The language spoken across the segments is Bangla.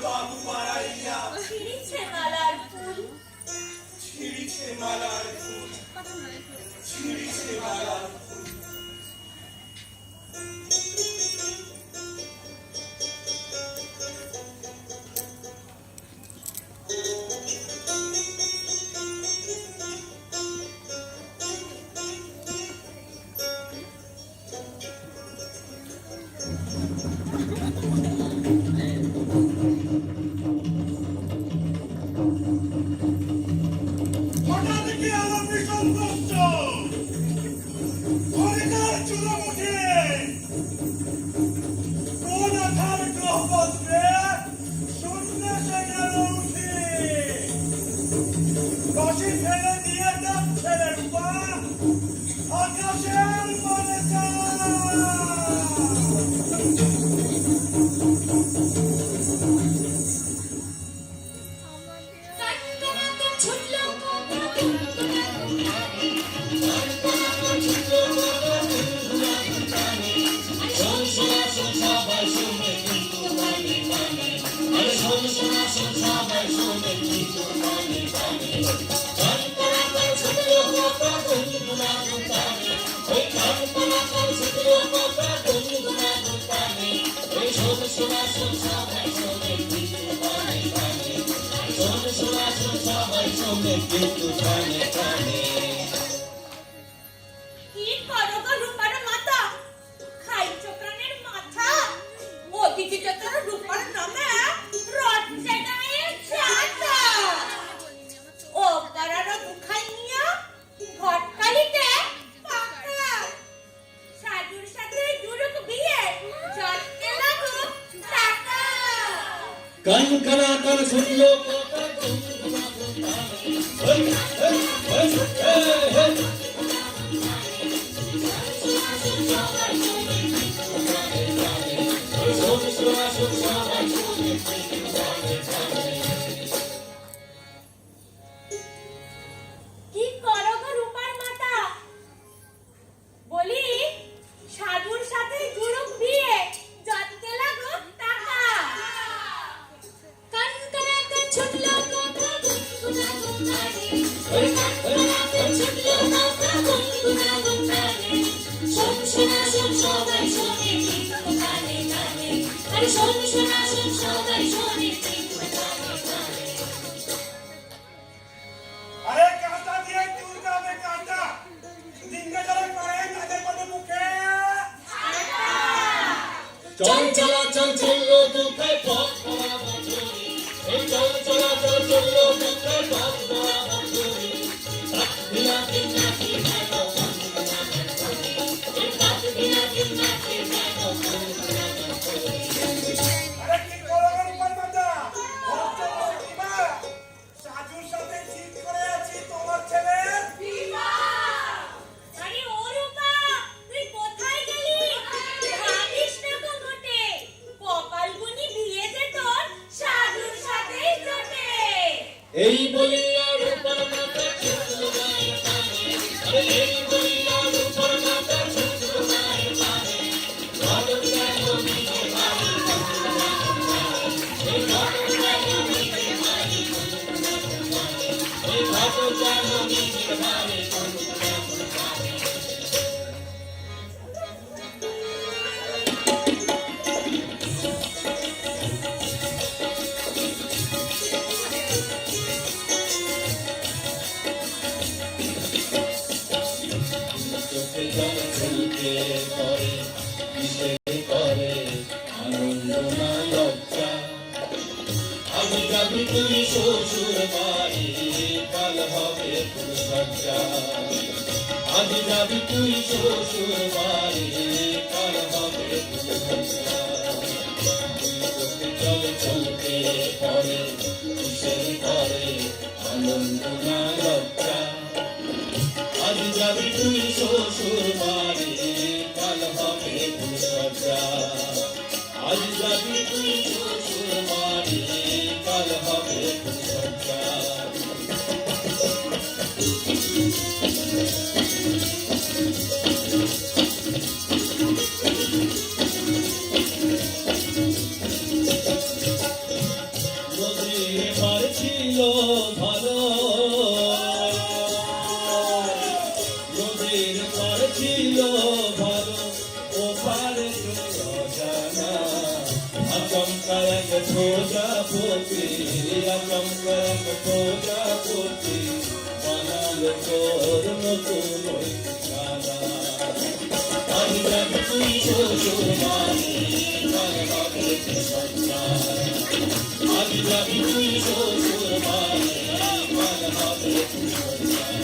বাবু পাড়াইয়া ছিঁড়িছে মালার ফুল, ছিঁড়িছে মালার ফুল, ছিঁড়িছে মালার ফুল। আচমকা এক প্রজাপতি আচমকা এক প্রজাপতি বানালো তোর নতুন ওই ঠিকানা আজ যাবি তুই শ্বশুর বাড়ি কাল হবে তোর সংসার আজ যাবি তুই শ্বশুর বাড়ি কাল হবে তোর সংসার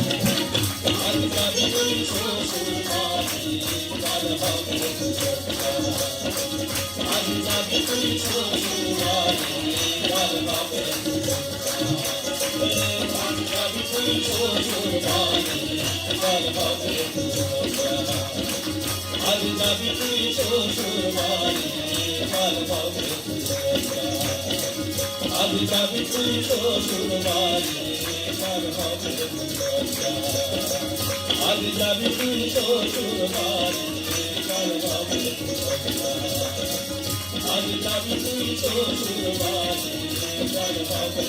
আজ যাবি তুই শ্বশুর বাড়ি কাল হবে আজ যাবি তুই শ্বশুর বাড়ি কাল হবে আজ যাবি তুই শ্বশুর বাড়ি কাল হবে আজ যাবি তুই শ্বশুর বাড়ি কাল হবে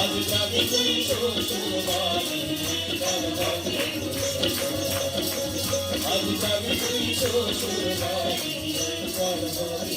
আজ যাবি তুই শ্বশুর বাড়ি কাল হবে আজ যাবি তুই শ্বশুর বাড়ি কাল হবে